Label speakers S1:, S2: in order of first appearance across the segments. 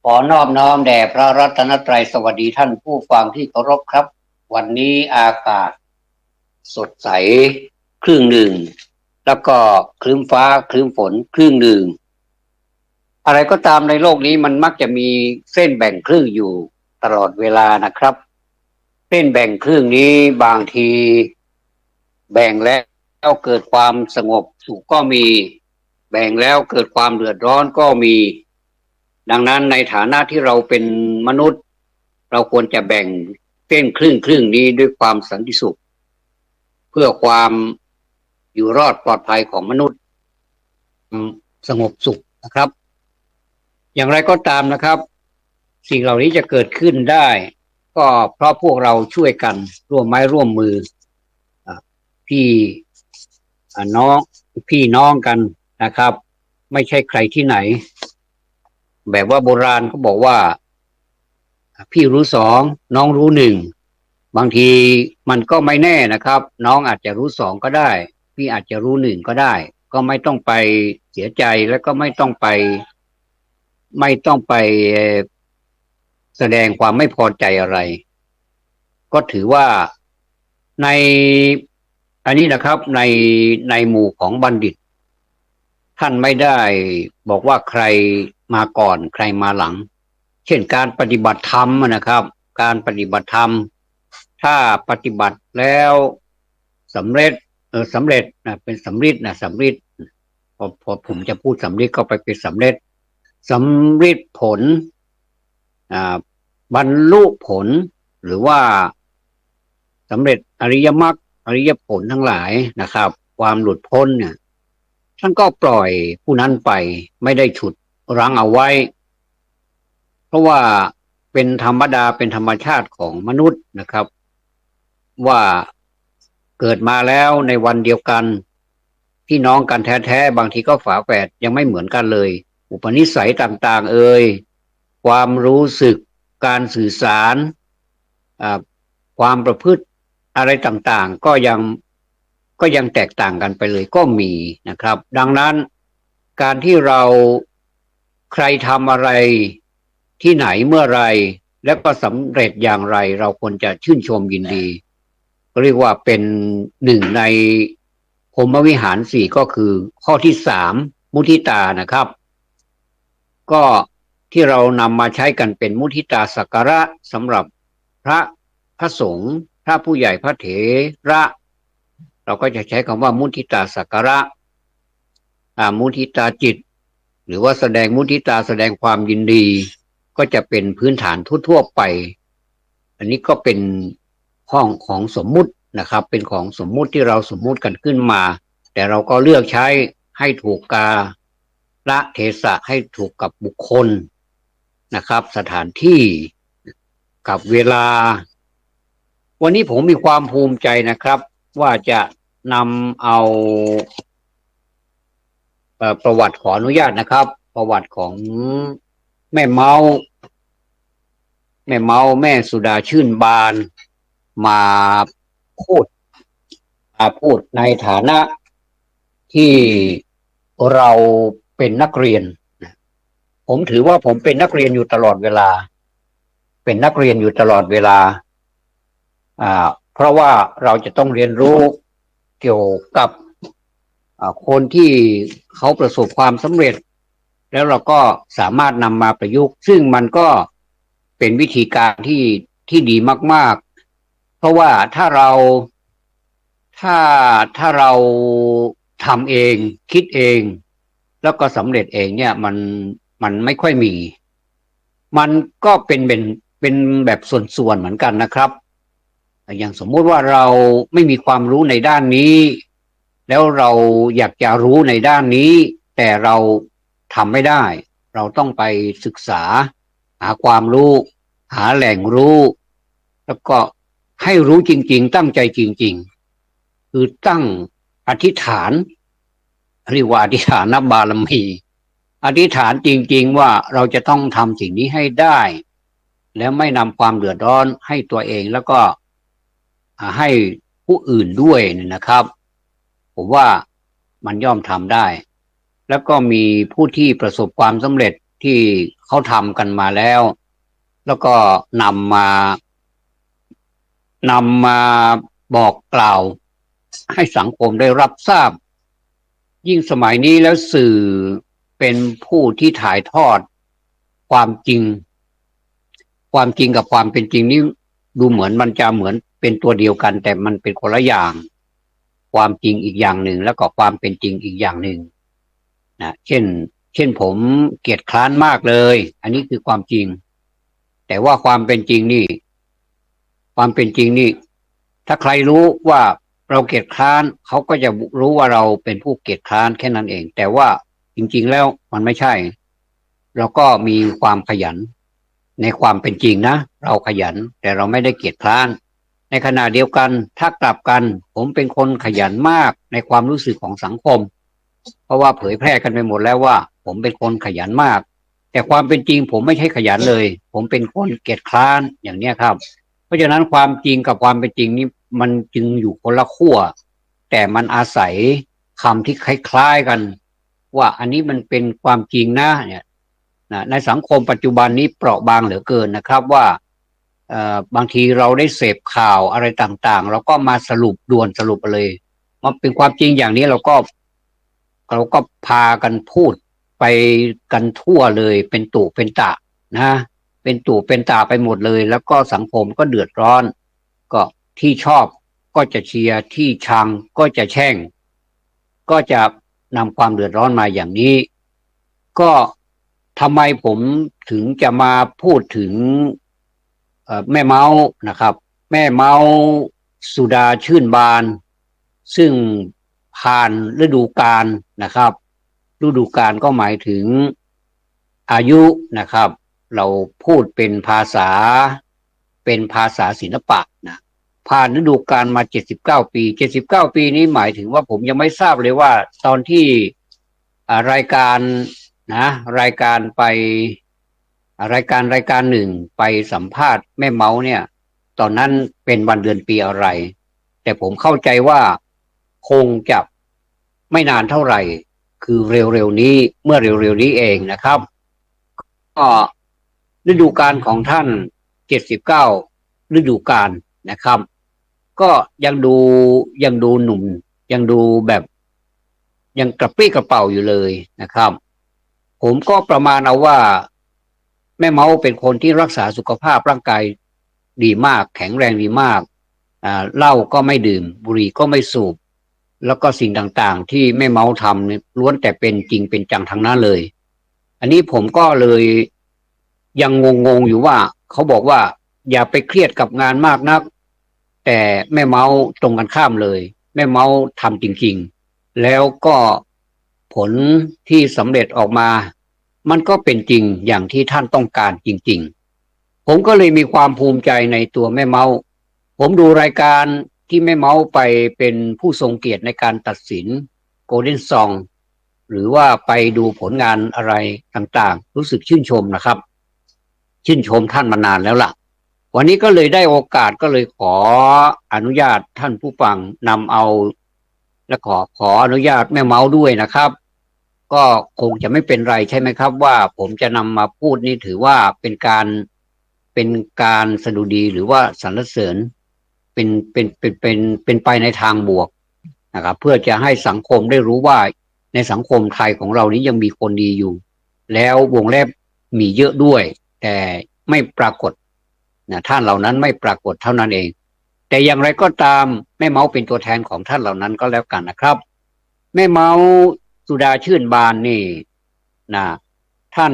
S1: ขอนอบน้อมแด่พระรัตนตรัยสวัสดีท่านผู้ฟังที่เคารพครับวันนี้อากาศสดใสครึ่งหนึ่งแล้วก็ครึ้มฟ้าครึ้มฝนครึ่งหนึ่งอะไรก็ตามในโลกนี้มันมักจะมีเส้นแบ่งครึ่งอยู่ตลอดเวลานะครับเส้นแบ่งครึ่งนี้บางทีแบ่งแล้วเกิดความสงบสุขก็มีแบ่งแล้วเกิดความเดือดร้อนก็มีดังนั้นในฐานะที่เราเป็นมนุษย์เราควรจะแบ่งเส้นครึ่งนี้ด้วยความสันติสุขเพื่อความอยู่รอดปลอดภัยของมนุษย์สงบสุขนะครับอย่างไรก็ตามนะครับสิ่งเหล่านี้จะเกิดขึ้นได้ก็เพราะพวกเราช่วยกันร่วมไม้ร่วมมือพี่น้องพี่น้องกันนะครับไม่ใช่ใครที่ไหนแบบว่าโบราณเขาบอกว่าพี่รู้สองน้องรู้หนึ่งบางทีมันก็ไม่แน่นะครับน้องอาจจะรู้สองก็ได้พี่อาจจะรู้หนึ่งก็ได้ก็ไม่ต้องไปเสียใจแล้วก็ไม่ต้องไปแสดงความไม่พอใจอะไรก็ถือว่าในอันนี้นะครับในหมู่ของบัณฑิตท่านไม่ได้บอกว่าใครมาก่อนใครมาหลังเช่นการปฏิบัติธรรมนะครับการปฏิบัติธรรมถ้าปฏิบัติแล้วสำเร็จสำเร็จนะเป็นสำเร็จนะสำเร็จพอผมจะพูดสำเร็จก็ไปเป็นสำเร็จสำเร็จผลบรรลุผลหรือว่าสำเร็จอริยมรรคอริยผลทั้งหลายนะครับความหลุดพ้นเนี่ยท่านก็ปล่อยผู้นั้นไปไม่ได้ฉุดรั้งเอาไว้เพราะว่าเป็นธรรมดาเป็นธรรมชาติของมนุษย์นะครับว่าเกิดมาแล้วในวันเดียวกันพี่น้องกันแท้ๆบางทีก็ฝาแฝดยังไม่เหมือนกันเลยอุปนิสัยต่างๆความรู้สึกการสื่อสารความประพฤติอะไรต่างๆก็ยังแตกต่างกันไปเลยก็มีนะครับดังนั้นการที่เราใครทำอะไรที่ไหนเมื่อไรและก็สำเร็จอย่างไรเราควรจะชื่นชมยินดีเรียกว่าเป็นหนึ่งในพรหมวิหารสี่ก็คือข้อที่สามมุทิตานะครับก็ที่เรานำมาใช้กันเป็นมุทิตาสักการะสำหรับพระสงฆ์พระผู้ใหญ่พระเถระเราก็จะใช้คำว่ามุทิตาสักการะมุทิตาจิตหรือว่าแสดงมุทิตาแสดงความยินดีก็จะเป็นพื้นฐานทั่วๆไปอันนี้ก็เป็นห้องของสมมุตินะครับเป็นของสมมุติที่เราสมมุติกันขึ้นมาแต่เราก็เลือกใช้ให้ถูกกาลเทศะให้ถูกกับบุคคลนะครับสถานที่กับเวลาวันนี้ผมมีความภูมิใจนะครับว่าจะนำเอาประวัติขออนุญาตนะครับประวัติของแม่เมาแม่สุดาชื่นบานมาพูดในฐานะที่เราเป็นนักเรียนผมถือว่าผมเป็นนักเรียนอยู่ตลอดเวลาเป็นนักเรียนอยู่ตลอดเวลาเพราะว่าเราจะต้องเรียนรู้เกี่ยวกับคนที่เขาประสบความสำเร็จแล้วเราก็สามารถนำมาประยุกต์ซึ่งมันก็เป็นวิธีการที่ดีมากๆเพราะว่าถ้าเราทำเองคิดเองแล้วก็สำเร็จเองเนี่ยมันไม่ค่อยมีมันก็เป็นแบบส่วนๆเหมือนกันนะครับอย่างสมมุติว่าเราไม่มีความรู้ในด้านนี้แล้วเราอยากจะรู้ในด้านนี้แต่เราทำไม่ได้เราต้องไปศึกษาหาความรู้หาแหล่งรู้แล้วก็ให้รู้จริงๆตั้งใจจริงๆคือตั้งอธิษฐานเรียกว่าอธิษฐานบารมีอธิษฐานจริงๆว่าเราจะต้องทำสิ่งนี้ให้ได้แล้วไม่นำความเดือดร้อนให้ตัวเองแล้วก็ให้ผู้อื่นด้วยนะครับผมว่ามันย่อมทำได้แล้วก็มีผู้ที่ประสบความสำเร็จ ที่เขาทำกันมาแล้วแล้วก็นำมาบอกกล่าวให้สังคมได้รับทราบยิ่งสมัยนี้แล้วสื่อเป็นผู้ที่ถ่ายทอดความจริงกับความเป็นจริงนี่ดูเหมือนมันจะเหมือนเป็นตัวเดียวกันแต่มันเป็นคนละอย่างความจริงอีกอย่างหนึ่งแล้วก็ความเป็นจริงอีกอย่างหนึ่งนะเช่นผมเกลียดคร้านมากเลยอันนี้คือความจริงแต่ว่าความเป็นจริงนี่ถ้าใครรู้ว่าเราเกลียดคร้านเขาก็จะรู้ว่าเราเป็นผู้เกลียดคร้านแค่นั้นเองแต่ว่าจริงๆแล้วมันไม่ใช่เราก็มีความขยันในความเป็นจริงนะเราขยันแต่เราไม่ได้เกียจคร้านในขณะเดียวกันถ้ากลับกันผมเป็นคนขยันมากในความรู้สึกของสังคมเพราะว่าเผยแพร่กันไปหมดแล้วว่าผมเป็นคนขยันมากแต่ความเป็นจริงผมไม่ใช่ขยันเลยผมเป็นคนเกียจคร้านอย่างนี้ครับเพราะฉะนั้นความจริงกับความเป็นจริงนี่มันจึงอยู่คนละขั้วแต่มันอาศัยคำที่คล้ายๆกันว่าอันนี้มันเป็นความจริงนะเนี่ยในสังคมปัจจุบันนี้เปราะบางเหลือเกินนะครับว่าบางทีเราได้เสพข่าวอะไรต่างๆเราก็มาสรุปด่วนสรุปไปเลยมันเป็นความจริงอย่างนี้เราก็พากันพูดไปกันทั่วเลยเป็นตู่เป็นตะนะเป็นตู่เป็นตาไปหมดเลยแล้วก็สังคมก็เดือดร้อนก็ที่ชอบก็จะเชียร์ที่ชังก็จะแช่งก็จะนำความเดือดร้อนมาอย่างนี้ก็ทำไมผมถึงจะมาพูดถึงแม่เมานะครับแม่เมาสุดาชื่นบานซึ่งผ่านฤดูกาลนะครับฤดูกาลก็หมายถึงอายุนะครับเราพูดเป็นภาษาศิลปะนะผ่านฤดูกาลมา79 ปี79 ปีนี้หมายถึงว่าผมยังไม่ทราบเลยว่าตอนที่รายการรายการไปรายการหนึ่งไปสัมภาษณ์แม่เมาเนี่ยตอนนั้นเป็นวันเดือนปีอะไรแต่ผมเข้าใจว่าคงจะไม่นานเท่าไหร่คือเร็วๆนี้เมื่อเร็วๆนี้เองนะครับก็ฤดูกาลของท่าน79ฤดูกาลนะครับก็ยังดูหนุ่มยังดูแบบยังกระปรี้กระเป๋าอยู่เลยนะครับผมก็ประมาณเอาว่าแม่เมาเป็นคนที่รักษาสุขภาพร่างกายดีมากแข็งแรงดีมากเหล้าก็ไม่ดื่มบุหรี่ก็ไม่สูบแล้วก็สิ่งต่างๆที่แม่เมาทำเนี่ยล้วนแต่เป็นจริงเป็นจังทั้งนั้นเลยอันนี้ผมก็เลยยังงงอยู่ว่าเขาบอกว่าอย่าไปเครียดกับงานมากนักแต่แม่เมาตรงกันข้ามเลยแม่เมาทำจริงๆแล้วก็ผลที่สำเร็จออกมามันก็เป็นจริงอย่างที่ท่านต้องการจริงๆผมก็เลยมีความภูมิใจในตัวแม่เมาผมดูรายการที่แม่เมาไปเป็นผู้ทรงเกียรติในการตัดสินโกลเด้นซองหรือว่าไปดูผลงานอะไรต่างๆรู้สึกชื่นชมนะครับชื่นชมท่านมานานแล้วล่ะวันนี้ก็เลยได้โอกาสก็เลยขออนุญาตท่านผู้ฟังนำเอาและขออนุญาตแม่เมาด้วยนะครับก็คงจะไม่เป็นไรใช่ไหมครับว่าผมจะนำมาพูดนี่ถือว่าเป็นการสดุดีหรือว่าสรรเสริญเป็นไปในทางบวกนะครับเพื่อจะให้สังคมได้รู้ว่าในสังคมไทยของเรานี้ยังมีคนดีอยู่แล้ววงเล็บมีเยอะด้วยแต่ไม่ปรากฏท่านเหล่านั้นไม่ปรากฏเท่านั้นเองแต่อย่างไรก็ตามแม่เมาเป็นตัวแทนของท่านเหล่านั้นก็แล้วกันนะครับแม่เมาสุดาชื่นบานนี่นะท่าน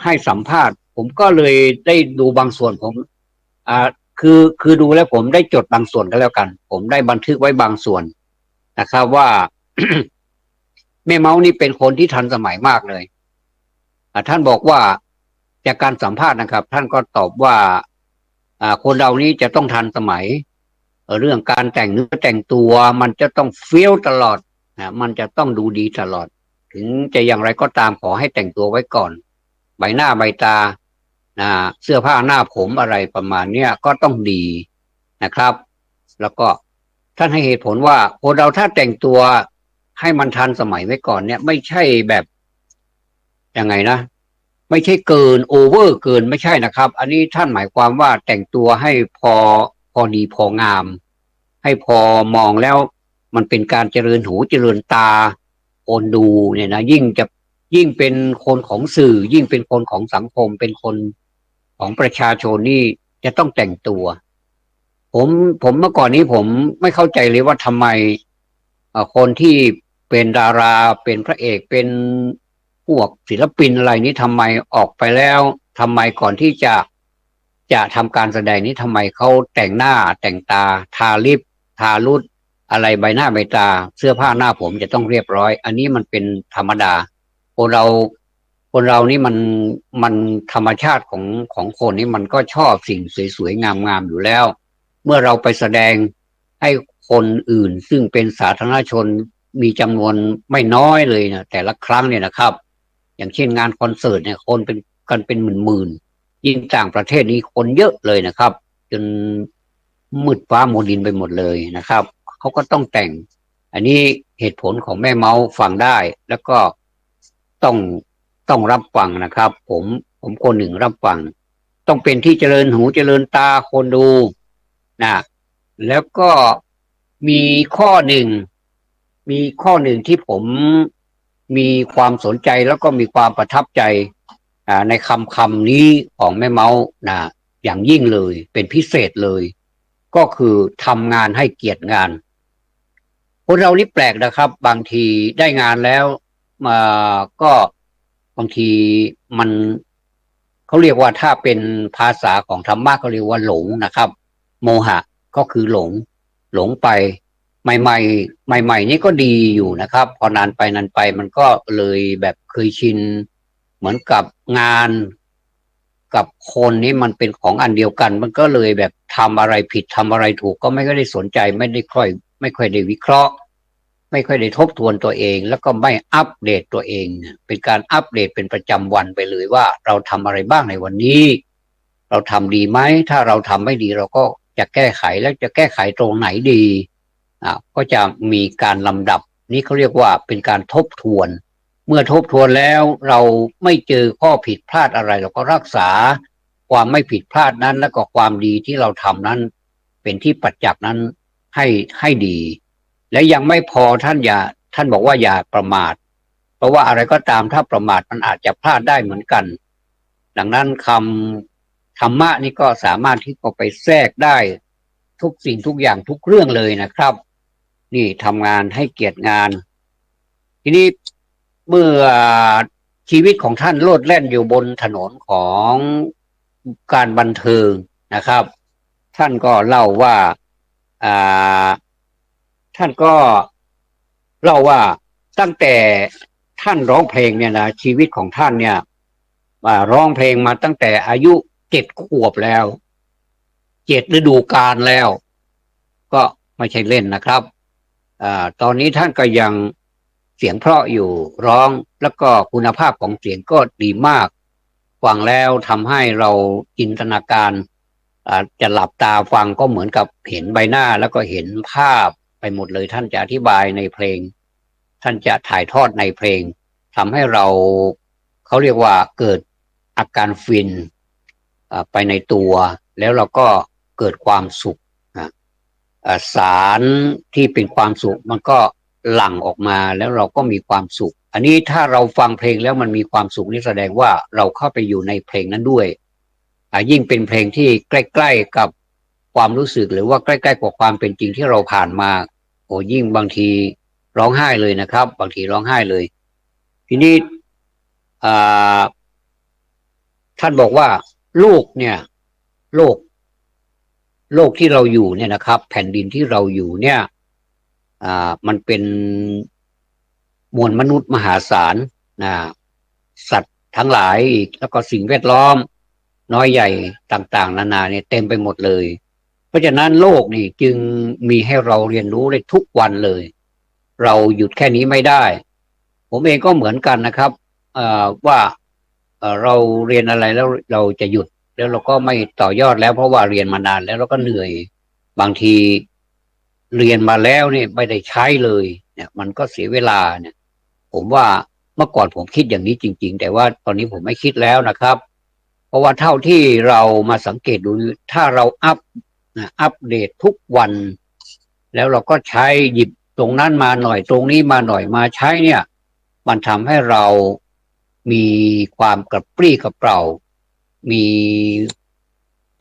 S1: ให้สัมภาษณ์ผมก็เลยได้ดูบางส่วนผมคือดูแล้วผมได้จดบางส่วนก็แล้วกันผมได้บันทึกไว้บางส่วนนะครับว่า แม่เมานี่เป็นคนที่ทันสมัยมากเลยท่านบอกว่าจากการสัมภาษณ์นะครับท่านก็ตอบว่าคนเรานี้จะต้องทันสมัยเรื่องการแต่งเนื้อแต่งตัวมันจะต้องเฟี้ยวตลอดมันจะต้องดูดีตลอดถึงจะอย่างไรก็ตามขอให้แต่งตัวไว้ก่อนใบหน้าใบตาเสื้อผ้าหน้าผมอะไรประมาณเนี้ยก็ต้องดีนะครับแล้วก็ท่านให้เหตุผลว่าคนเราถ้าแต่งตัวให้มันทันสมัยไว้ก่อนเนี่ยไม่ใช่แบบยังไงนะ ไม่ใช่เกินโอเวอร์เกินไม่ใช่นะครับอันนี้ท่านหมายความว่าแต่งตัวให้พอดีพองามให้พอมองแล้วมันเป็นการเจริญหูเจริญตาคนดูเนี่ยนะยิ่งเป็นคนของสื่อยิ่งเป็นคนของสังคมเป็นคนของประชาชนนี่จะต้องแต่งตัวผมเมื่อก่อนนี้ผมไม่เข้าใจเลยว่าทำไมคนที่เป็นดาราเป็นพระเอกเป็นพวกศิลปินอะไรนี้ทำไมออกไปแล้วทำไมก่อนที่จะทำการแสดงนี้ทำไมเขาแต่งหน้าแต่งตาทาลิปทารุดอะไรใบหน้าใบตาเสื้อผ้าหน้าผมจะต้องเรียบร้อยอันนี้มันเป็นธรรมดาคนเราคนเรานี่มันธรรมชาติของคนนี้มันก็ชอบสิ่งสวยๆงามๆอยู่แล้วเมื่อเราไปแสดงให้คนอื่นซึ่งเป็นสาธารณชนมีจำนวนไม่น้อยเลยนะแต่ละครั้งเนี่ยนะครับอย่างเช่นงานคอนเสิร์ตเนี่ยคนเป็นกันเป็นหมื่นๆยิ่งต่างประเทศนี้คนเยอะเลยนะครับจนมืดฟ้ามัวดินไปหมดเลยนะครับเขาก็ต้องแต่งอันนี้เหตุผลของแม่เมาส์ฟังได้แล้วก็ต้องต้องรับฟังนะครับผมคนหนึ่งรับฟังต้องเป็นที่เจริญหูเจริญตาคนดูนะแล้วก็มีข้อหนึ่งมีข้อหนึ่งที่ผมมีความสนใจแล้วก็มีความประทับใจในคำนี้ของแม่เมาส์นะอย่างยิ่งเลยเป็นพิเศษเลยก็คือทำงานให้เกียรติงานคนเรานี่แปลกนะครับบางทีได้งานแล้วมาก็บางทีมันเขาเรียกว่าถ้าเป็นภาษาของธรรมะเขาเรียกว่าหลงนะครับโมหะก็คือหลงไปใหม่ๆใหม่ๆนี่ก็ดีอยู่นะครับพอนานไปมันก็เลยแบบเคยชินเหมือนกับงานกับคนนี้มันเป็นของอันเดียวกันมันก็เลยแบบทำอะไรผิดทำอะไรถูกก็ไม่ได้สนใจไม่ค่อยได้วิเคราะห์ไม่ค่อยได้ทบทวนตัวเองแล้วก็ไม่อัปเดตตัวเองเป็นการอัปเดตเป็นประจำวันไปเลยว่าเราทำอะไรบ้างในวันนี้เราทำดีไหมถ้าเราทำไม่ดีเราก็จะแก้ไขแล้วจะแก้ไขตรงไหนดีก็จะมีการลำดับนี้เขาเรียกว่าเป็นการทบทวนเมื่อทบทวนแล้วเราไม่เจอข้อผิดพลาดอะไรเราก็รักษาความไม่ผิดพลาดนั้นและก็ความดีที่เราทำนั้นเป็นที่ประจักษ์นั้นให้ดีและยังไม่พอท่านบอกว่าอย่าประมาทเพราะว่าอะไรก็ตามถ้าประมาทมันอาจจะพลาดได้เหมือนกันดังนั้นธรรมะนี่ก็สามารถที่จะไปแทรกได้ทุกสิ่งทุกอย่างทุกเรื่องเลยนะครับนี่ทำงานให้เกียรติงานทีนี้เมื่อชีวิตของท่านโลดแล่นอยู่บนถนนของการบันเทิงนะครับท่านก็เล่าว่าอ่าท่านก็เล่าว่าตั้งแต่ท่านร้องเพลงเนี่ยนะชีวิตของท่านเนี่ยร้องเพลงมาตั้งแต่อายุ7 ขวบแล้ว7 ฤดูกาลแล้วก็ไม่ใช่เล่นนะครับตอนนี้ท่านก็ยังเสียงเพราะอยู่ร้องแล้วก็คุณภาพของเสียงก็ดีมากฟังแล้วทำให้เราจินตนาการจะหลับตาฟังก็เหมือนกับเห็นใบหน้าแล้วก็เห็นภาพไปหมดเลยท่านจะอธิบายในเพลงท่านจะถ่ายทอดในเพลงทำให้เราเขาเรียกว่าเกิดอาการฟินไปในตัวแล้วเราก็เกิดความสุขสารที่เป็นความสุขมันก็หลั่งออกมาแล้วเราก็มีความสุขอันนี้ถ้าเราฟังเพลงแล้วมันมีความสุขนี่แสดงว่าเราเข้าไปอยู่ในเพลงนั้นด้วยยิ่งเป็นเพลงที่ใกล้ๆกับความรู้สึกหรือว่าใกล้ๆกับความเป็นจริงที่เราผ่านมาโอ้ยิ่งบางทีร้องไห้เลยนะครับบางทีร้องไห้เลยทีนี้ท่านบอกว่าลูกเนี่ยโลกที่เราอยู่เนี่ยนะครับแผ่นดินที่เราอยู่เนี่ยมันเป็นมวลมนุษย์มหาศาลสัตว์ทั้งหลายอีกแล้วก็สิ่งแวดล้อมน้อยใหญ่ต่างๆนานาเนี่ยเต็มไปหมดเลยเพราะฉะนั้นโลกนี่จึงมีให้เราเรียนรู้ได้ทุกวันเลยเราหยุดแค่นี้ไม่ได้ผมเองก็เหมือนกันนะครับว่าเราเรียนอะไรแล้วเราจะหยุดแล้วเราก็ไม่ต่อยอดแล้วเพราะว่าเรียนมานานแล้วเราก็เหนื่อยบางทีเรียนมาแล้วเนี่ยไม่ได้ใช้เลยเนี่ยมันก็เสียเวลาเนี่ยผมว่า เมื่อก่อนผมคิดอย่างนี้จริงๆแต่ว่าตอนนี้ผมไม่คิดแล้วนะครับ เพราะว่าเท่าที่เรามาสังเกตดูถ้าเราอัปเดตทุกวันแล้วเราก็ใช้หยิบตรงนั้นมาหน่อยตรงนี้มาหน่อยมาใช้เนี่ยมันทำให้เรามีความกระปรี้กระเปร่ามี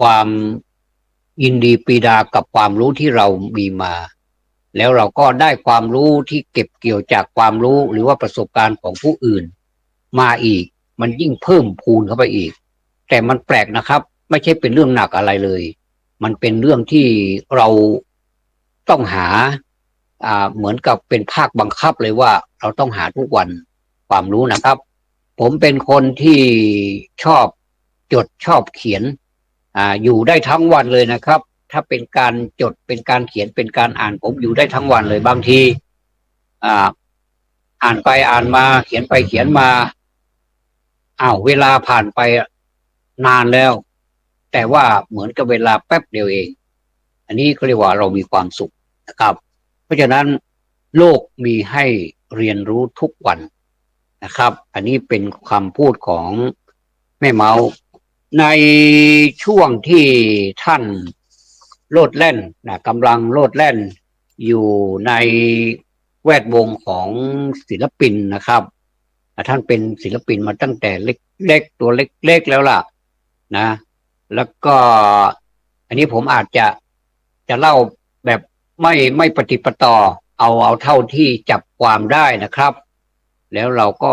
S1: ความยินดีปรีดากับความรู้ที่เรามีมาแล้วเราก็ได้ความรู้ที่เก็บเกี่ยวจากความรู้หรือว่าประสบการณ์ของผู้อื่นมาอีกมันยิ่งเพิ่มพูนเข้าไปอีกแต่มันแปลกนะครับไม่ใช่เป็นเรื่องหนักอะไรเลยมันเป็นเรื่องที่เราต้องหาเหมือนกับเป็นภาคบังคับเลยว่าเราต้องหาทุกวันความรู้นะครับผมเป็นคนที่ชอบจดชอบเขียนอยู่ได้ทั้งวันเลยนะครับถ้าเป็นการจดเป็นการเขียนเป็นการอ่านผมอยู่ได้ทั้งวันเลยบางทีอ่านไปอ่านมาเขียนไปเขียนมาเวลาผ่านไปนานแล้วแต่ว่าเหมือนกับเวลาแป๊บเดียวเองอันนี้ก็เรียกว่าเรามีความสุขนะครับเพราะฉะนั้นโลกมีให้เรียนรู้ทุกวันนะครับอันนี้เป็นคำพูดของแม่เมาในช่วงที่ท่านโลดแล่นกำลังโลดแล่นอยู่ในแวดวงของศิลปินนะครับท่านเป็นศิลปินมาตั้งแต่เล็กๆตัวเล็กๆแล้วล่ะนะแล้วก็อันนี้ผมอาจจะเล่าแบบไม่ปฏิปต่อเอาเท่าที่จับความได้นะครับแล้วเราก็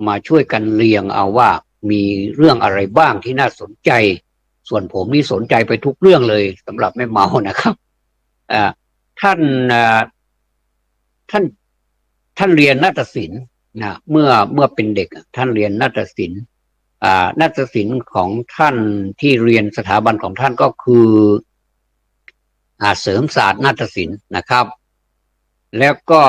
S1: มาช่วยกันเรียงเอาว่ามีเรื่องอะไรบ้างที่น่าสนใจส่วนผมนี่สนใจไปทุกเรื่องเลยสำหรับแม่เมานะครับท่านท่านท่านเรียนนาฏศิลป์นะเมื่อเป็นเด็กท่านเรียนนาฏศิลป์นาฏศิลป์ของท่านที่เรียนสถาบันของท่านก็คือเสริมศาสตร์นาฏศิลป์นะครับแล้วก็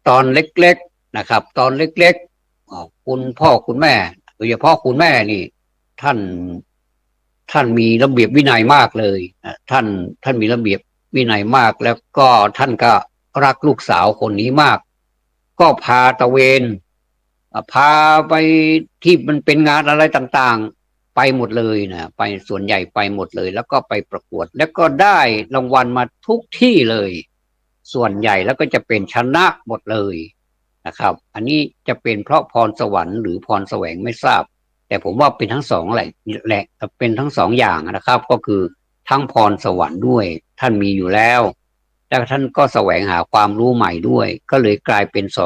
S1: ตอนเล็กๆนะครับตอนเล็กๆคุณพ่อคุณแม่โดยเฉพาะคุณแม่นี่ท่านมีระเบียบวินัยมากเลยท่านมีระเบียบวินัยมากแล้วก็ท่านก็รักลูกสาวคนนี้มากก็พาตะเวนพาไปที่มันเป็นงานอะไรต่างๆไปหมดเลยนะไปส่วนใหญ่ไปหมดเลยแล้วก็ไปประกวดแล้วก็ได้รางวัลมาทุกที่เลยส่วนใหญ่แล้วก็จะเป็นชนะหมดเลยนะครับอันนี้จะเป็นเพราะพรสวรรค์หรือพรแสวงไม่ทราบแต่ผมว่าเป็นทั้งสองแหละเป็นทั้งสองอย่างนะครับก็คือทั้งพรสวรรค์ด้วยท่านมีอยู่แล้วแต่ท่านก็แสวงหาความรู้ใหม่ด้วยก็เลยกลายเป็นส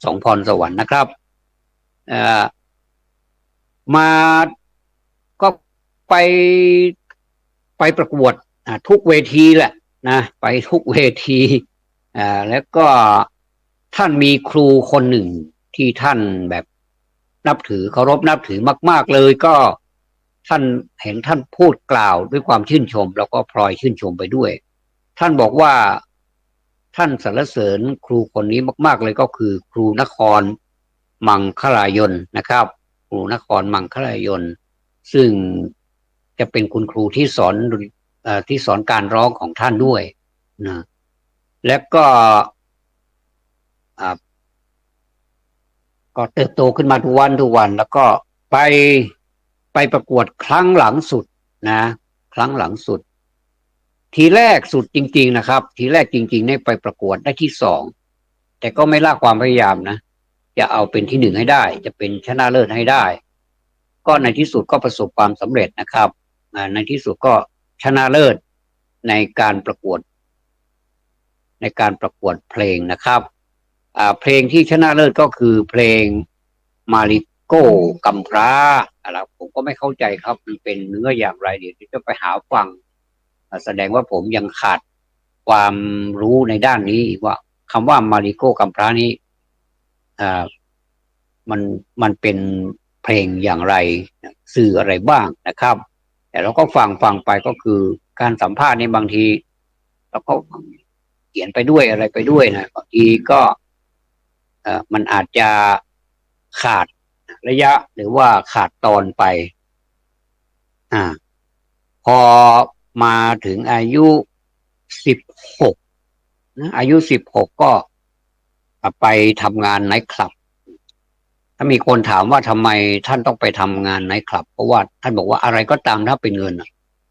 S1: องพรสวรรค์นะครับมาก็ไปประกวดทุกเวทีแหละนะไปทุกเวทีแล้วก็ท่านมีครูคนหนึ่งที่ท่านแบบนับถือเคารพนับถือมากๆเลยก็ท่านเห็นท่านพูดกล่าวด้วยความชื่นชมแล้วก็พลอยชื่นชมไปด้วยท่านบอกว่าท่านสรรเสริญครูคนนี้มากๆเลยก็คือครูนครมังคลายนนะครับครูนครมังคลายนซึ่งจะเป็นคุณครูที่สอนการร้องของท่านด้วยนะและก็เติบโตขึ้นมาทุกวันแล้วก็ไปประกวดครั้งหลังสุดนะครั้งหลังสุดทีแรกสุดจริงๆนะครับทีแรกจริงๆเนี่ยไปประกวดได้ที่สองแต่ก็ไม่ละความพยายามนะจะเอาเป็นที่หนึ่งให้ได้จะเป็นชนะเลิศให้ได้ก็ในที่สุดก็ประสบความสำเร็จนะครับในที่สุดก็ชนะเลิศในการประกวดเพลงนะครับเพลงที่ชนะเลิศก็คือเพลงมาริโก้กำพร้าอะไรผมก็ไม่เข้าใจครับมันเป็นเนื้ออย่างไรเดี๋ยวจะไปหาฟังแสดงว่าผมยังขาดความรู้ในด้านนี้ว่าคำว่ามาริโก้กำพร้านี้มันเป็นเพลงอย่างไรสื่ออะไรบ้างนะครับแต่เราก็ฟังไปก็คือการสัมภาษณ์ในบางทีเราก็เขียนไปด้วยอะไรไปด้วยนะบางทีก็มันอาจจะขาดระยะหรือว่าขาดตอนไปพอมาถึงอายุ16นะอายุ16ก็ไปทำงานไนท์คลับ ถ้ามีคนถามว่าทำไมท่านต้องไปทำงานไนท์คลับเพราะว่าท่านบอกว่าอะไรก็ตามถ้าเป็นเงิน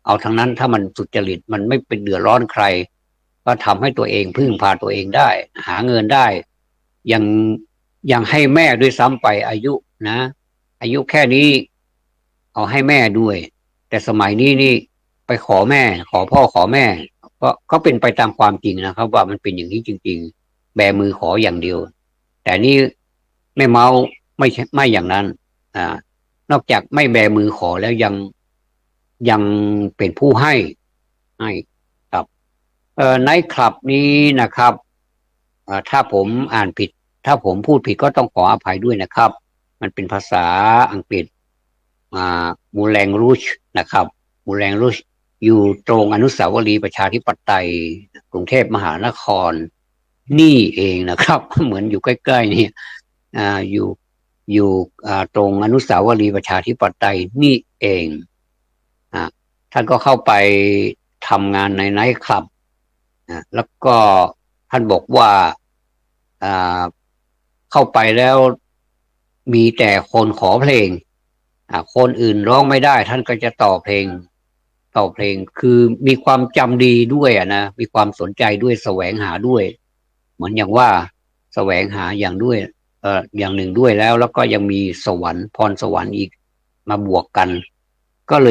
S1: เอาทั้งนั้นถ้ามันสุจริตมันไม่เป็นเดือดร้อนใครก็ทำให้ตัวเองพึ่งพาตัวเองได้หาเงินได้ยังยังให้แม่ด้วยซ้ำไปอายุนะอายุแค่นี้เอาให้แม่ด้วยแต่สมัยนี้นี่ไปขอแม่ขอพ่อขอแม่ก็เป็นไปตามความจริงนะครับว่ามันเป็นอย่างนี้จริงๆแบมือขออย่างเดียวแต่นี่แม่เมาไม่อย่างนั้นอ่านอกจากไม่แบมือขอแล้วยังเป็นผู้ให้ครับไนท์คลับนี้นะครับถ้าผมอ่านผิดถ้าผมพูดผิดก็ต้องขออภัยด้วยนะครับมันเป็นภาษาอังกฤษมูแรงรูชนะครับมูแรงรูชอยู่ตรงอนุสาวรีย์ประชาธิปไตยกรุงเทพมหานครนี่เองนะครับเหมือนอยู่ใกล้ๆนี่อยู่ตรงอนุสาวรีย์ประชาธิปไตยนี่เองท่านก็เข้าไปทำงานในไนท์คลับแล้วก็ท่านบอกว่าเข้าไปแล้วมีแต่คนขอเพลงคนอื่นร้องไม่ได้ท่านก็จะต่อเพลงคือมีความจำดีด้วยนะมีความสนใจด้วยแสวงหาด้วยเหมือนอย่างว่าแสวงหาอย่างด้วยอย่างหนึ่งด้วยแล้วก็ยังมีสวรรค์พรสวรรค์อีกมาบวกกันก็เ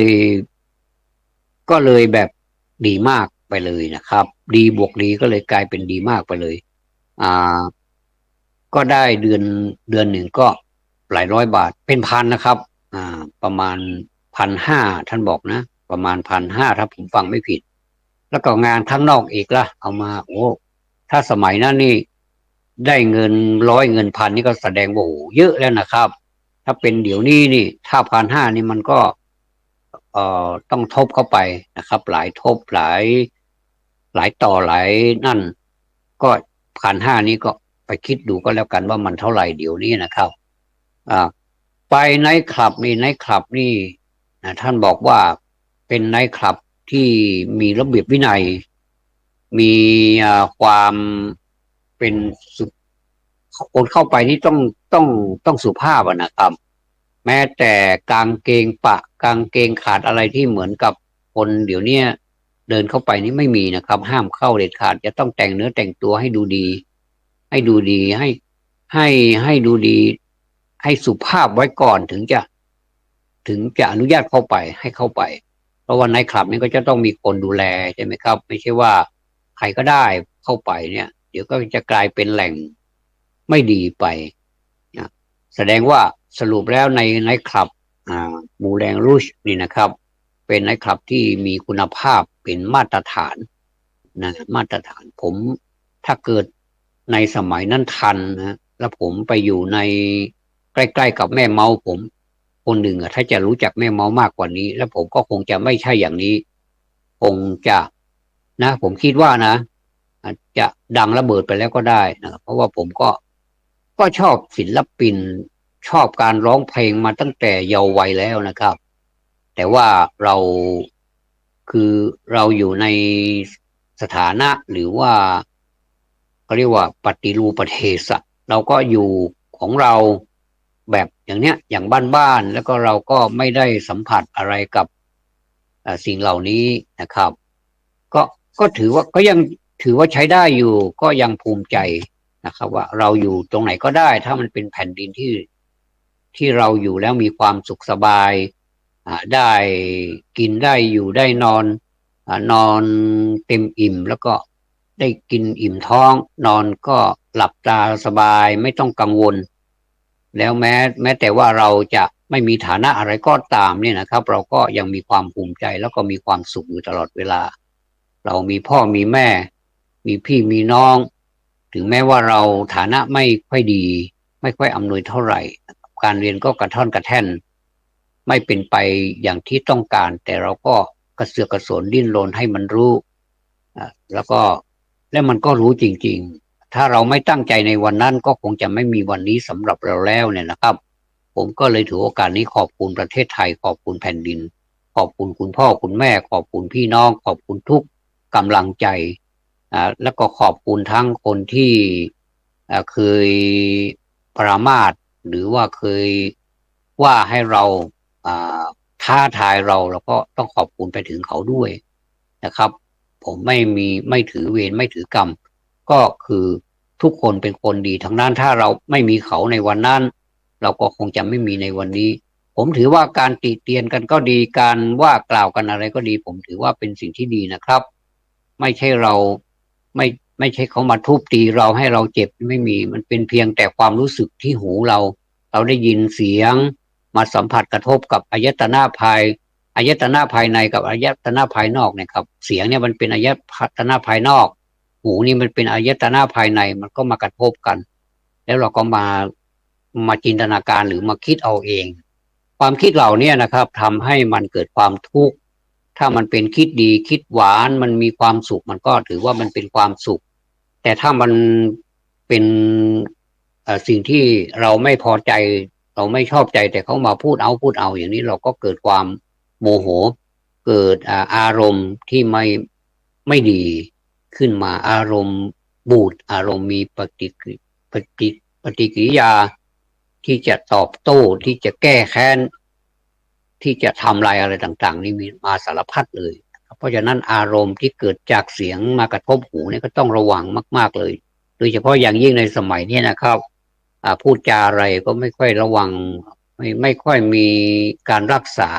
S1: ลยแบบดีมากไปเลยนะครับดีบวกดีก็เลยกลายเป็นดีมากไปเลยก็ได้เดือนหนึ่งก็หลายร้อยบาทเป็นพันนะครับประมาณ1,500ท่านบอกนะประมาณ1,500ถ้าผมฟังไม่ผิดแล้วก็งานข้างนอกอีกละเอามาโอ้ถ้าสมัยนั้นนี่ได้เงิน100เงินพันนี่ก็แสดงว่าโอ้เยอะแล้วนะครับถ้าเป็นเดี๋ยวนี้นี่ถ้า1,500นี่มันก็ต้องทบเข้าไปนะครับหลายทบหลายต่อหลายนั่นก็1,500นี้ก็ไปคิดดูก็แล้วกันว่ามันเท่าไหร่เดี๋ยวนี้นะครับไปไนท์คลับนี่ท่านบอกว่าเป็นไนท์คลับที่มีระเบียบวินัยมีความเป็นคนเข้าไปนี่ต้องสุภาพนะครับแม้แต่กางเกงกางเกงขาดอะไรที่เหมือนกับคนเดี๋ยวนี้เดินเข้าไปนี่ไม่มีนะครับห้ามเข้าเด็ดขาดจะต้องแต่งเนื้อแต่งตัวให้ดูดีให้ดูดีให้สุภาพไว้ก่อนถึงจะอนุญาตเข้าไปให้เข้าไปเพราะว่าไนท์คลับนี่ก็จะต้องมีคนดูแลใช่ไหมครับไม่ใช่ว่าใครก็ได้เข้าไปเนี่ยเดี๋ยวก็จะกลายเป็นแหล่งไม่ดีไปนะแสดงว่าสรุปแล้วในไนท์คลับมูแรงรูชนี่นะครับเป็นไนท์คลับที่มีคุณภาพเป็นมาตรฐานนะมาตรฐานผมถ้าเกิดในสมัยนั้นทันนะแล้วผมไปอยู่ในใกล้ๆกับแม่เมาผมคนหนึ่งถ้าจะรู้จักแม่เมามากกว่านี้แล้วผมก็คงจะไม่ใช่อย่างนี้คงจะนะผมคิดว่านะอาจจะดังระเบิดไปแล้วก็ได้นะเพราะว่าผมก็ชอบศิลปินชอบการร้องเพลงมาตั้งแต่เยาว์วัยแล้วนะครับแต่ว่าเราคือเราอยู่ในสถานะหรือว่าเขาเรียกว่าปฏิรูปประเทศเราก็อยู่ของเราแบบอย่างเนี้ยอย่างบ้านๆแล้วก็เราก็ไม่ได้สัมผัสอะไรกับสิ่งเหล่านี้นะครับก็ก็ยังถือว่าใช้ได้อยู่ก็ยังภูมิใจนะครับว่าเราอยู่ตรงไหนก็ได้ถ้ามันเป็นแผ่นดินที่เราอยู่แล้วมีความสุขสบายได้กินได้อยู่ได้นอนเต็มอิ่มแล้วก็ได้กินอิ่มท้องนอนก็หลับตาสบายไม่ต้องกังวลแล้วแม้แต่ว่าเราจะไม่มีฐานะอะไรก็ตามเนี่ยนะครับเราก็ยังมีความภูมิใจแล้วก็มีความสุขอยู่ตลอดเวลาเรามีพ่อมีแม่มีพี่มีน้องถึงแม้ว่าเราฐานะไม่ค่อยดีไม่ค่อยอำนวยเท่าไหร่การเรียนก็กระท่อนกระแท่นไม่เป็นไปอย่างที่ต้องการแต่เราก็กระเสือกกระสนดิ้นรนให้มันรู้แล้วมันก็รู้จริงๆถ้าเราไม่ตั้งใจในวันนั้นก็คงจะไม่มีวันนี้สำหรับเราแล้วเนี่ยนะครับผมก็เลยถือโอกาสนี้ขอบคุณประเทศไทยขอบคุณแผ่นดินขอบคุณคุณพ่อคุณแม่ขอบคุณพี่น้องขอบคุณทุกกำลังใจแล้วก็ขอบคุณทั้งคนที่เคยปรามาส หรือว่าเคยว่าให้เราอ่าท้าทายเราก็ต้องขอบคุณไปถึงเขาด้วยนะครับ ผมไม่ถือเวรไม่ถือกรรมก็คือทุกคนเป็นคนดีทั้งนั้นถ้าเราไม่มีเขาในวันนั้นเราก็คงจะไม่มีในวันนี้ผมถือว่าการติเตียนกันก็ดีการว่ากล่าวกันอะไรก็ดีผมถือว่าเป็นสิ่งที่ดีนะครับไม่ใช่เราไม่ไม่ใช่เขามาทุบตีเราให้เราเจ็บไม่มีมันเป็นเพียงแต่ความรู้สึกที่หูเราได้ยินเสียงมาสัมผัสกระทบกับอายตนะภายในกับอายตนะภายนอกเนี่ยครับเสียงเนี่ยมันเป็นอายตนะภายนอกหูนี่มันเป็นอายตนะภายในมันก็มากระทบกันแล้วเราก็มาจินตนาการหรือมาคิดเอาเองความคิดเหล่านี้นะครับทำให้มันเกิดความทุกข์ถ้ามันเป็นคิดดีคิดหวานมันมีความสุขมันก็ถือว่ามันเป็นความสุขแต่ถ้ามันเป็นสิ่งที่เราไม่พอใจเราไม่ชอบใจแต่เขามาพูดเอาอย่างนี้เราก็เกิดความโมโหเกิดอารมณ์ที่ไม่ดีขึ้นมาอารมณ์บูดอารมณ์มีปฏิปฏิกิริยาที่จะตอบโต้ที่จะแก้แค้นที่จะทำลายอะไรต่างๆนี่มีมาสารพัดเลยเพราะฉะนั้นอารมณ์ที่เกิดจากเสียงมากระทบหูเนี่ยก็ต้องระวังมากๆเลยโดยเฉพาะอย่างยิ่งในสมัยนี้นะครับพูดจาอะไรก็ไม่ค่อยระวังไม่ค่อยมีการรักษา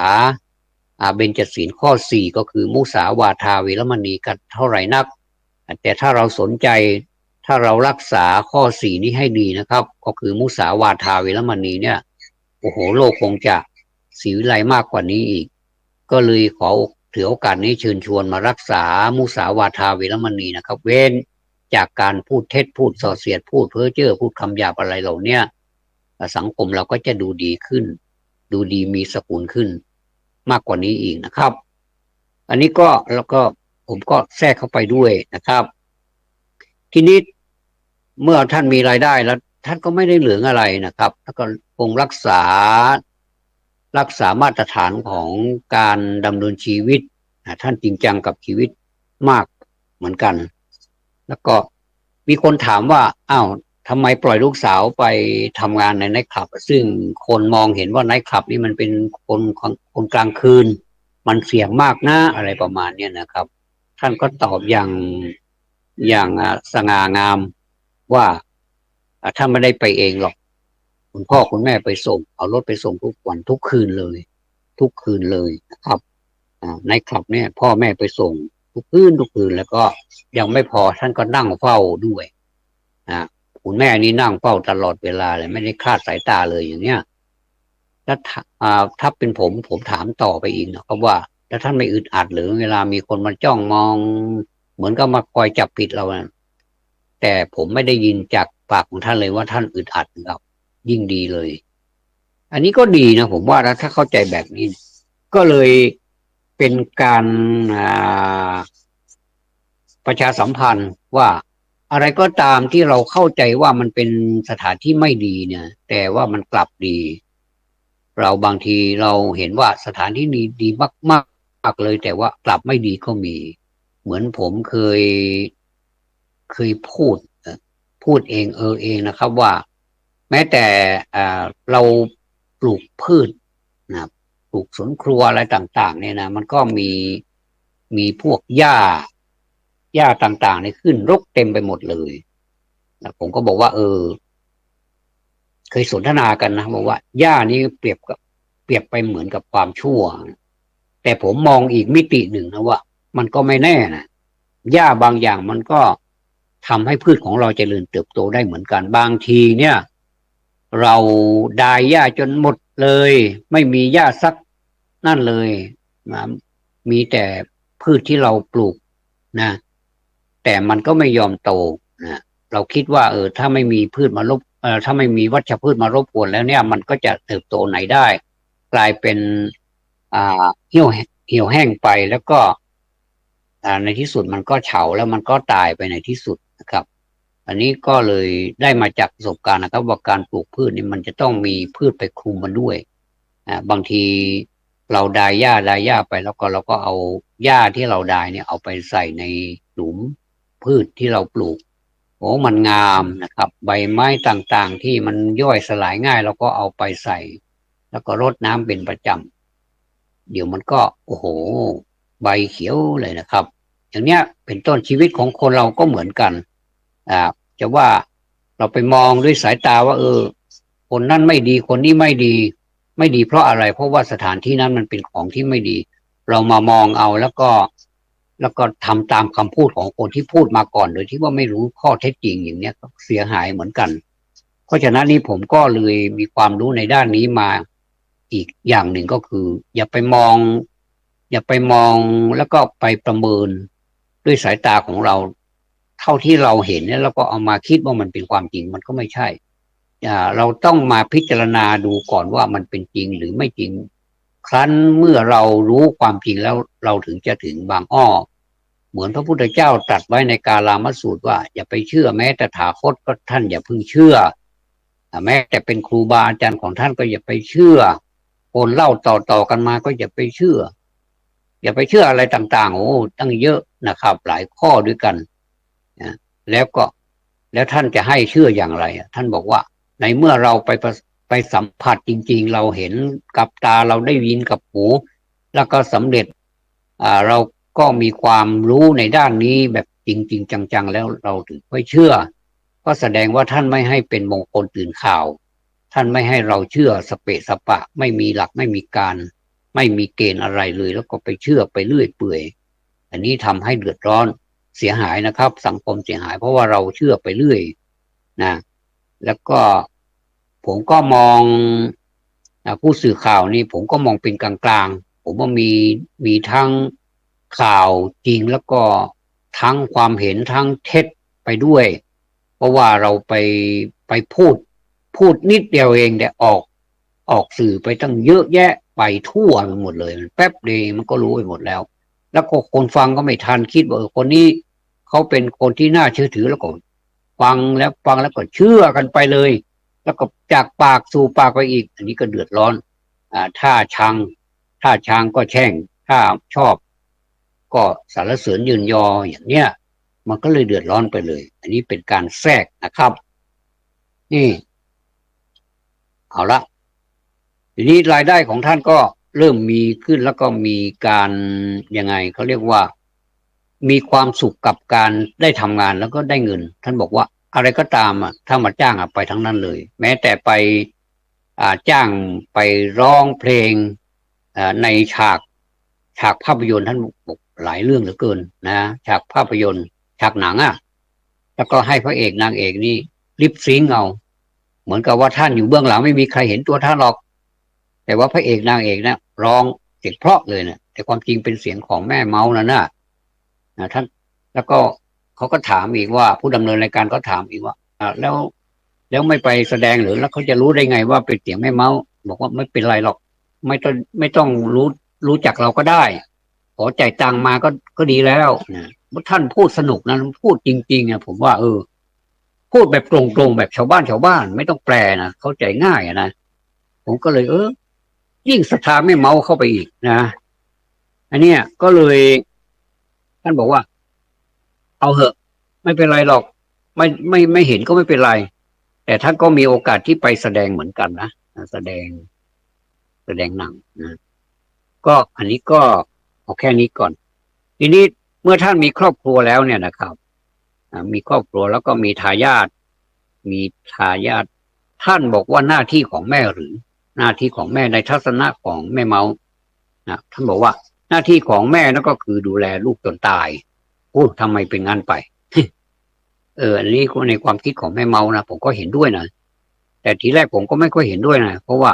S1: เบญจศีลข้อ4ก็คือมุสาวาทาเวรมณีกันเท่าไหร่นักแต่ถ้าเราสนใจถ้าเรารักษาข้อ4นี้ให้ดีนะครับก็คือมุสาวาทาเวรมณีเนี่ยโอ้โหโลกคงจะศรีวิไลมากกว่านี้อีกก็เลยขอถือโอกาสนี้เชิญชวนมารักษามุสาวาทาเวรมณีนะครับเว้นจากการพูดเท็จพูดส่อเสียดพูดเพ้อเจ้อพูดคำหยาบอะไรเหล่านี้สังคมเราก็จะดูดีขึ้นดูดีมีสกุลขึ้นมากกว่านี้อีกนะครับอันนี้ก็แล้วก็ผมก็แทรกเข้าไปด้วยนะครับทีนี้เมื่อท่านมีรายได้แล้วท่านก็ไม่ได้เหลืองอะไรนะครับแล้วก็คงรักษามาตรฐานของการดำเนินชีวิตท่านจริงจังกับชีวิตมากเหมือนกันแล้วก็มีคนถามว่าอ้าวทำไมปล่อยลูกสาวไปทำงานในไนท์คลับซึ่งคนมองเห็นว่าไนท์คลับนี่มันเป็นคนกลางคืนมันเสี่ยงมากนะอะไรประมาณนี้นะครับท่านก็ตอบอย่างสง่างามว่าท่านไม่ได้ไปเองหรอกคุณพ่อคุณแม่ไปส่งเอารถไปส่งทุกวันทุกคืนเลยนะครับไนท์คลับเนี่ยพ่อแม่ไปส่งทุกคืนแล้วก็ยังไม่พอท่านก็นั่งเฝ้าด้วยคุณแม่นี่นั่งเฝ้าตลอดเวลาเลยไม่ได้คลาดสายตาเลยอย่างเนี้ยแล้วถ้าเป็นผมถามต่อไปอีกนะครับว่าแล้วท่านไม่อึดอัดหรือเวลามีคนมาจ้องมองเหมือนกับมาคอยจับผิดเราแต่ผมไม่ได้ยินจากปากของท่านเลยว่าท่านอึดอัดครับยิ่งดีเลยอันนี้ก็ดีนะผมว่าถ้าเข้าใจแบบนี้ก็เลยเป็นการประชาสัมพันธ์ว่าอะไรก็ตามที่เราเข้าใจว่ามันเป็นสถานที่ไม่ดีเนี่ยแต่ว่ามันกลับดีเราบางทีเราเห็นว่าสถานที่นี้ดีมากๆเลยแต่ว่ากลับไม่ดีก็มีเหมือนผมเคยพูดเองเองนะครับว่าแม้แต่เราปลูกพืชนะปลูกสวนครัวอะไรต่างๆเนี่ยนะมันก็มีพวกหญ้าต่างๆเนี่ยขึ้นรกเต็มไปหมดเลยนะผมก็บอกว่าเคยสนทนากันนะบอกว่าหญ้านี้เปรียบไปเหมือนกับความชั่วแต่ผมมองอีกมิติหนึ่งนะว่ามันก็ไม่แน่นะหญ้าบางอย่างมันก็ทำให้พืชของเราเจริญเติบโตได้เหมือนกันบางทีเนี่ยเราดายหญ้าจนหมดเลยไม่มีหญ้าสักนั่นเลยนะมีแต่พืชที่เราปลูกนะแต่มันก็ไม่ยอมโตนะเราคิดว่าถ้าไม่มีพืชมารบถ้าไม่มีวัชพืชมารบกวนแล้วเนี่ยมันก็จะเติบโตไหนได้กลายเป็นเหี่ยวแห้งไปแล้วก็ในที่สุดมันก็เฉาแล้วมันก็ตายไปในที่สุดนะครับอันนี้ก็เลยได้มาจากประสบการณ์นะครับว่าการปลูกพืชนี่มันจะต้องมีพืชไปคลุมมันด้วยบางทีเราดายหญ้าไปแล้วก็เราก็เอาหญ้าที่เราดายเนี่ยเอาไปใส่ในหลุมพืชที่เราปลูก โอ้มันงามนะครับใบไม้ต่างๆที่มันย่อยสลายง่ายเราก็เอาไปใส่แล้วก็รดน้ำเป็นประจำเดี๋ยวมันก็โอ้โหใบเขียวเลยนะครับอย่างเนี้ยเป็นต้นชีวิตของคนเราก็เหมือนกันจะว่าเราไปมองด้วยสายตาว่าคนนั้นไม่ดีคนนี้ไม่ดีไม่ดีเพราะอะไรเพราะว่าสถานที่นั้นมันเป็นของที่ไม่ดีเรามามองเอาแล้วก็ทำตามคำพูดของคนที่พูดมาก่อนโดยที่ว่าไม่รู้ข้อเท็จจริงอย่างเนี้ยก็เสียหายเหมือนกันเพราะฉะนั้นนี่ผมก็เลยมีความรู้ในด้านนี้มาอีกอย่างหนึ่งก็คืออย่าไปมองแล้วก็ไปประเมินด้วยสายตาของเราเท่าที่เราเห็นแล้วก็เอามาคิดว่ามันเป็นความจริงมันก็ไม่ใช่เราต้องมาพิจารณาดูก่อนว่ามันเป็นจริงหรือไม่จริงครั้นเมื่อเรารู้ความจริงแล้วเราถึงจะถึงบางอ้อเหมือนพระพุทธเจ้าตรัสไว้ในกาลามสูตรว่าอย่าไปเชื่อแม้แต่ถาคตก็ท่านอย่าเพิ่งเชื่อแม้แต่เป็นครูบาอาจารย์ของท่านก็อย่าไปเชื่อคนเล่าต่อกันมาก็อย่าไปเชื่ออะไรต่างๆโอ้ตั้งเยอะนะครับหลายข้อด้วยกันนะแล้วท่านจะให้เชื่ออย่างไรท่านบอกว่าในเมื่อเราไปสัมผัสจริงๆเราเห็นกับตาเราได้ยินกับหูแล้วก็สำเร็จเราก็มีความรู้ในด้านนี้แบบจริงๆจังๆแล้วเราถึงไม่เชื่อก็แสดงว่าท่านไม่ให้เป็นมงคลตื่นข่าวท่านไม่ให้เราเชื่อสเปะสปะไม่มีหลักไม่มีการไม่มีเกณฑ์อะไรเลยแล้วก็ไปเชื่อไปเรื่อยเปื่อยอันนี้ทำให้เดือดร้อนเสียหายนะครับสังคมเสียหายเพราะว่าเราเชื่อไปเรื่อยนะแล้วก็ผมก็มองผู้สื่อข่าวนี่ผมก็มองเป็นกลางๆผมว่ามีทั้งข่าวจริงแล้วก็ทั้งความเห็นทั้งเท็จไปด้วยเพราะว่าเราไปพูดนิดเดียวเองแต่ออกสื่อไปตั้งเยอะแยะไปทั่วไปหมดเลยแป๊บเดียวมันก็รู้ไปหมดแล้วแล้วก็คนฟังก็ไม่ทันคิดว่าคนนี้เขาเป็นคนที่น่าเชื่อถือแล้วก็ฟังแล้วก็เชื่อกันไปเลยแล้วก็จากปากสู่ปากไปอีกอันนี้ก็เดือดร้อนถ้าชังก็แช่งถ้าชอบก็สรรเสริญยืนยออย่างเนี้ยมันก็เลยเดือดร้อนไปเลยอันนี้เป็นการแทรกนะครับนี่เอาละทีนี้รายได้ของท่านก็เริ่มมีขึ้นแล้วก็มีการยังไงเขาเรียกว่ามีความสุขกับการได้ทำงานแล้วก็ได้เงินท่านบอกว่าอะไรก็ตามถ้ามาจ้างไปทั้งนั้นเลยแม้แต่ไปจ้างไปร้องเพลงในฉากภาพยนตร์ท่านบอกหลายเรื่องเหลือเกินนะฉากภาพยนตร์ฉากหนังแล้วก็ให้พระเอกนางเอกนี่ลิปซิงค์เอาเหมือนกับว่าท่านอยู่เบื้องหลังไม่มีใครเห็นตัวท่านหรอกแต่ว่าพระเอกนางเอกนะร้องเสียงเพราะเลยนะแต่ความจริงเป็นเสียงของแม่เมาส์นะท่านแล้วก็เขาก็ถามอีกว่าผู้ดำเนินรายการก็ถามอีกว่าแล้วไม่ไปแสดงหรือแล้วเขาจะรู้ได้ไงว่าเป็นเสียงแม่เมาส์บอกว่าไม่เป็นไรหรอกไม่ต้องรู้จักเราก็ได้ขอจ่ายตังมาก็ดีแล้วนะท่านพูดสนุกนะพูดจริงๆผมว่าพูดแบบตรงๆแบบชาวบ้านไม่ต้องแปลนะเข้าใจง่ายนะผมก็เลยยิ่งศรัทธาไม่เมาเข้าไปอีกนะอันเนี้ยก็เลยท่านบอกว่าเอาเหอะไม่เป็นไรหรอกไม่เห็นก็ไม่เป็นไรแต่ท่านก็มีโอกาสที่ไปแสดงเหมือนกันนะแสดงหนังนะก็อันนี้ก็เอาแค่นี้ก่อนทีนี้เมื่อท่านมีครอบครัวแล้วเนี่ยนะครับมีครอบครัวแล้วก็มีทายาทท่านบอกว่าหน้าที่ของแม่หรือหน้าที่ของแม่ในทัศนะของแม่เมาท่านบอกว่าหน้าที่ของแม่นั่นก็คือดูแลลูกจนตายทำไมเป็นงั้นไปอันนี้ในความคิดของแม่เมานะผมก็เห็นด้วยนะแต่ทีแรกผมก็ไม่ค่อยเห็นด้วยนะเพราะว่า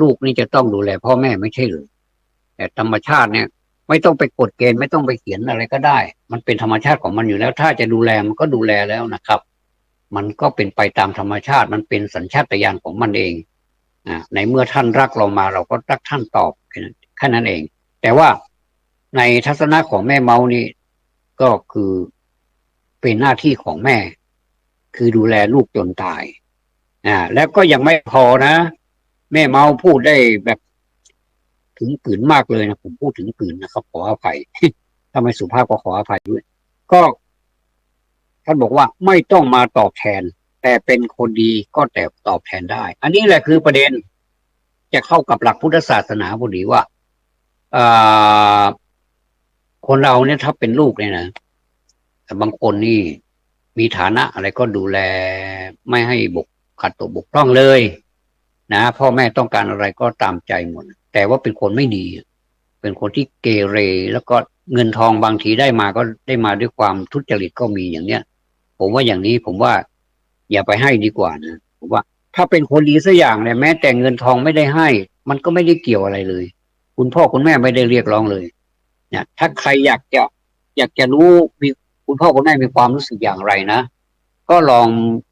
S1: ลูกนี่จะต้องดูแลพ่อแม่ไม่ใช่หรือแต่ธรรมชาติเนี่ยไม่ต้องไปกฎเกณฑ์ไม่ต้องไปเขียนอะไรก็ได้มันเป็นธรรมชาติของมันอยู่แล้วถ้าจะดูแลมันก็ดูแลแล้วนะครับมันก็เป็นไปตามธรรมชาติมันเป็นสัญชาตญาณของมันเองในเมื่อท่านรักเรามาเราก็รักท่านตอบแค่นั้นเองแต่ว่าในทัศนะของแม่เมานี่ก็คือเป็นหน้าที่ของแม่คือดูแลลูกจนตายแล้วก็ยังไม่พอนะแม่เมาพูดได้แบบถึงกืนมากเลยนะผมพูดถึงกืนนะครับขออภัยถ้าไม่สุภาพก็ขออภัยด้วยก็ ท่านบอกว่าไม่ต้องมาตอบแทนแต่เป็นคนดีก็แต่ตอบแทนได้อันนี้แหละคือประเด็นจะเข้ากับหลักพุทธศาสนาพอดีว่าอ่าคนเราเนี่ยถ้าเป็นลูกเนี่ยนะแต่บางคนนี่มีฐานะอะไรก็ดูแลไม่ให้ขัดตกบกพร่องเลยนะพ่อแม่ต้องการอะไรก็ตามใจหมดแต่ว่าเป็นคนไม่ดีเป็นคนที่เกเรแล้วก็เงินทองบางทีได้มาก็ได้มาด้วยความทุจริตก็มีอย่างเนี้ยผมว่าอย่างนี้ผมว่าอย่าไปให้ดีกว่านะผมว่าถ้าเป็นคนดีสักอย่างเนี่ยแม้แต่เงินทองไม่ได้ให้มันก็ไม่ได้เกี่ยวอะไรเลยคุณพ่อคุณแม่ไม่ได้เรียกร้องเลยเนี่ยถ้าใครอยากจะรู้มีคุณพ่อคุณแม่มีความรู้สึกอย่างไรนะก็ล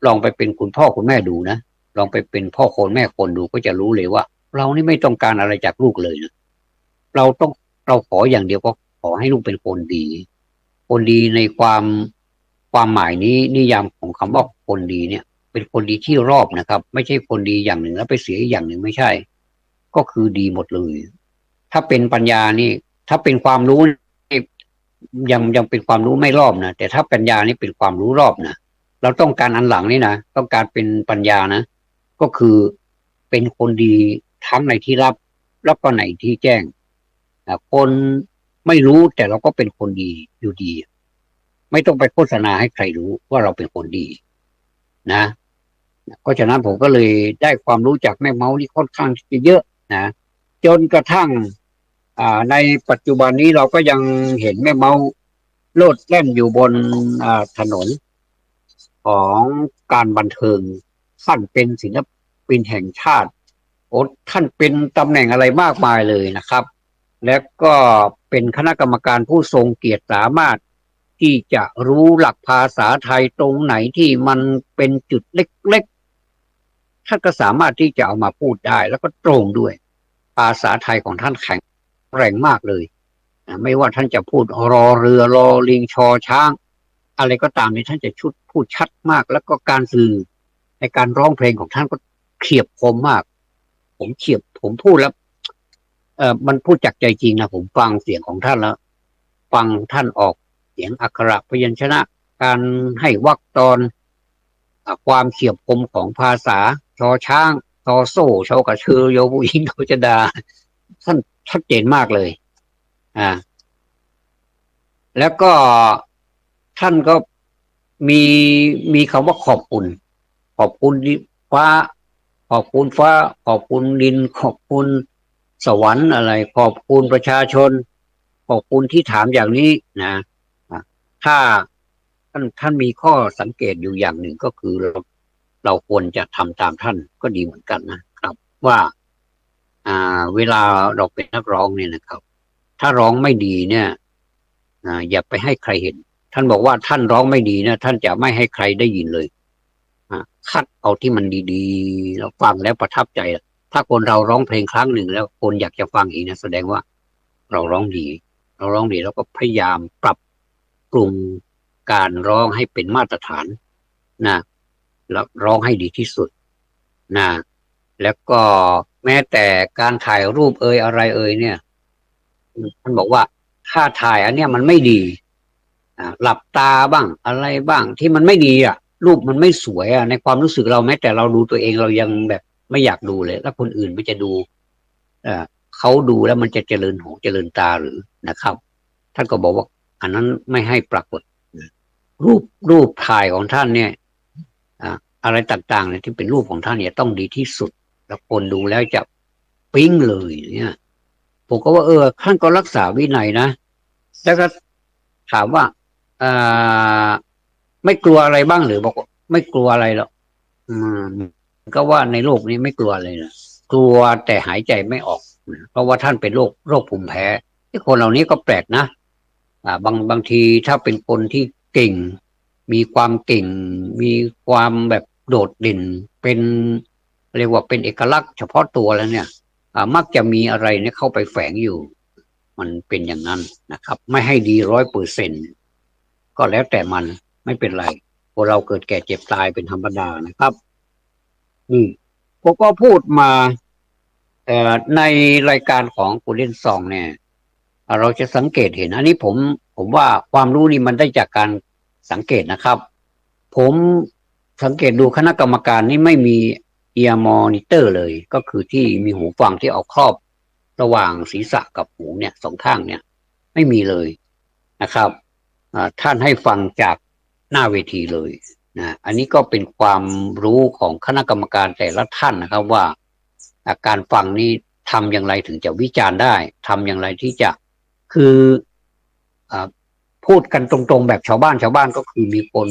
S1: องไปเป็นคุณพ่อคุณแม่ดูนะลองไปเป็นพ่อคนแม่คนดูก็จะรู้เลยว่าเรานี่ไม่ต้องการอะไรจากลูกเลยนะเราต้องเราขออย่างเดียวก็ขอให้ลูกเป็นคนดีคนดีในความหมายนี้นิยามของคำว่าคนดีเนี่ยเป็นคนดีที่รอบนะครับไม่ใช่คนดีอย่างหนึ่งแล้วไปเสียอีกอย่างหนึ่งไม่ใช่ก็คือดีหมดเลยถ้าเป็นปัญญานี่ถ้าเป็นความรู้นี่ยังเป็นความรู้ไม่รอบนะแต่ถ้าปัญญานี่เป็นความรู้รอบนะเราต้องการอันหลังนี่นะต้องการเป็นปัญญานะก็คือเป็นคนดีทั้งในที่รับแล้วก็ในที่แจ้งคนไม่รู้แต่เราก็เป็นคนดีอยู่ดีไม่ต้องไปโฆษณาให้ใครรู้ว่าเราเป็นคนดีนะเพราะฉะนั้นผมก็เลยได้ความรู้จากแม่เมาส์ที่ค่อนข้างจะเยอะนะจนกระทั่งในปัจจุบันนี้เราก็ยังเห็นแม่เมาส์โลดแล่นอยู่บนถนนของการบันเทิงท่านเป็นศิลปินแห่งชาติโอ้ท่านเป็นตำแหน่งอะไรมากมายเลยนะครับและก็เป็นคณะกรรมการผู้ทรงเกียรติสามารถที่จะรู้หลักภาษาไทยตรงไหนที่มันเป็นจุดเล็กๆท่านก็สามารถที่จะเอามาพูดได้แล้วก็ตรงด้วยภาษาไทยของท่านแข็งแรงมากเลยไม่ว่าท่านจะพูดรอเรือรอลิงชอช้างอะไรก็ตามนี่ท่านจะพูดชัดมากแล้วก็การสื่อในการร้องเพลงของท่านก็เฉียบคมมากผมพูดแล้วมันพูดจากใจจริงนะผมฟังเสียงของท่านแล้วฟังท่านออกเสียงอักขระพยัญชนะการให้วรรคตอนความเฉียบคมของภาษาชอช้างชอโซ่ชอกระชือโยผู้หญิงโดจดาท่านชัดเจนมากเลยแล้วก็ท่านก็มีมีคำว่าขอบคุณฟ้าขอบคุณฟ้าขอบคุณดินขอบคุณสวรรค์อะไรขอบคุณประชาชนขอบคุณที่ถามอย่างนี้นะถ้าท่านมีข้อสังเกตอยู่อย่างหนึ่งก็คือเราควรจะทำตามท่านก็ดีเหมือนกันนะครับว่าเวลาเราเป็นนักร้องเนี่ยนะครับถ้าร้องไม่ดีเนี่ยอย่าไปให้ใครเห็นท่านบอกว่าท่านร้องไม่ดีนะท่านจะไม่ให้ใครได้ยินเลยคัดเอาที่มันดีๆแล้วฟังแล้วประทับใจถ้าคนเราร้องเพลงครั้งหนึ่งแล้วคนอยากจะฟังอีกนะแสดงว่าเราร้องดีแล้วก็พยายามปรับปรุงการร้องให้เป็นมาตรฐานนะแล้วร้องให้ดีที่สุดนะแล้วก็แม้แต่การถ่ายรูปอะไรเนี่ยท่านบอกว่าถ้าถ่ายอันเนี้ยมันไม่ดีหลับตาบ้างอะไรบ้างที่มันไม่ดีรูปมันไม่สวยในความรู้สึกเราแม้แต่เราดูตัวเองเรายังแบบไม่อยากดูเลยแล้วคนอื่นไม่จะดูเขาดูแล้วมันจะเจริญหูเจริญตาหรือนะครับท่านก็บอกว่าอันนั้นไม่ให้ปรากฏรูปถ่ายของท่านเนี่ยอะไรต่างๆเนี่ยที่เป็นรูปของท่านเนี่ยต้องดีที่สุดแล้วคนดูแล้วจะปิ๊งเลยเนี่ยผมก็ว่าท่านก็รักษาวินัยนะแล้วก็ถามว่าไม่กลัวอะไรบ้างหรือบอกว่าไม่กลัวอะไรหรอกก็ว่าในโลกนี้ไม่กลัวอะไรนะกลัวแต่หายใจไม่ออกเพราะว่าท่านเป็นโรคภูมิแพ้ที่คนเหล่านี้ก็แปลกนะบางทีถ้าเป็นคนที่เก่งมีความเก่งมีความแบบโดดเด่นเป็นเรียกว่าเป็นเอกลักษณ์เฉพาะตัวแล้วเนี่ยมักจะมีอะไรเนี่ยเข้าไปแฝงอยู่มันเป็นอย่างนั้นนะครับไม่ให้ดี100%ก็แล้วแต่มันไม่เป็นไรพวกเราเกิดแก่เจ็บตายเป็นธรรมดานะครับผมก็พูดมาในรายการของคุณเล่นซองเนี่ยเราจะสังเกตเห็นอันนี้ผมว่าความรู้นี่มันได้จากการสังเกตนะครับ ผมสังเกตดูคณะกรรมการนี่ไม่มีเอียร์มอนิเตอร์เลยก็คือที่มีหูฟังที่เอาครอบระหว่างศีรษะกับหูเนี่ยสองข้างเนี่ยไม่มีเลยนะครับท่านให้ฟังจากหน้าเวทีเลยนะอันนี้ก็เป็นความรู้ของคณะกรรมการแต่ละท่านนะครับว่าการฟังนี่ทำอย่างไรถึงจะวิจารณ์ได้ทำอย่างไรที่จะคือพูดกันตรงๆแบบชาวบ้านก็คือมีคน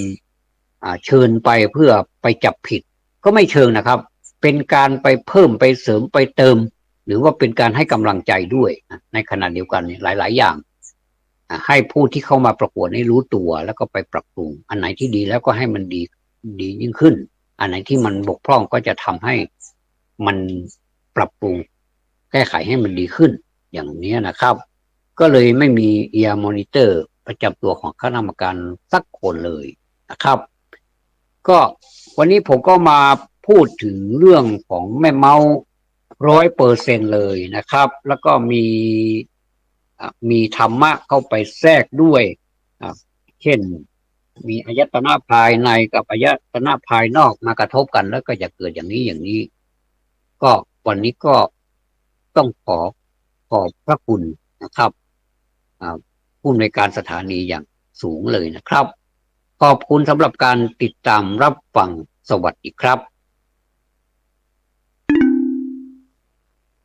S1: เชิญไปเพื่อไปจับผิดก็ไม่เชิงนะครับเป็นการไปเพิ่มไปเสริมไปเติมหรือว่าเป็นการให้กำลังใจด้วยในขณะเดียวกันหลายๆอย่างให้ผู้ที่เข้ามาประกวดให้รู้ตัวแล้วก็ไปปรับปรุงอันไหนที่ดีแล้วก็ให้มันดียิ่งขึ้นอันไหนที่มันบกพร่องก็จะทำให้มันปรับปรุงแก้ไขให้มันดีขึ้นอย่างนี้นะครับก็เลยไม่มีเอียร์มอนิเตอร์ประจำตัวของคณะกรรมการสักคนเลยนะครับก็วันนี้ผมก็มาพูดถึงเรื่องของแม่เมา100%เลยนะครับแล้วก็มีธรรมะเข้าไปแทรกด้วยเช่นมีอายตนะภายในกับอายตนะภายนอกมากระทบกันแล้วก็จะเกิดอย่างนี้ก็วันนี้ก็ต้องขอบพระคุณนะครับผู้อำนวยการสถานีอย่างสูงเลยนะครับขอบคุณสำหรับการติดตามรับฟังสวัสดีครับ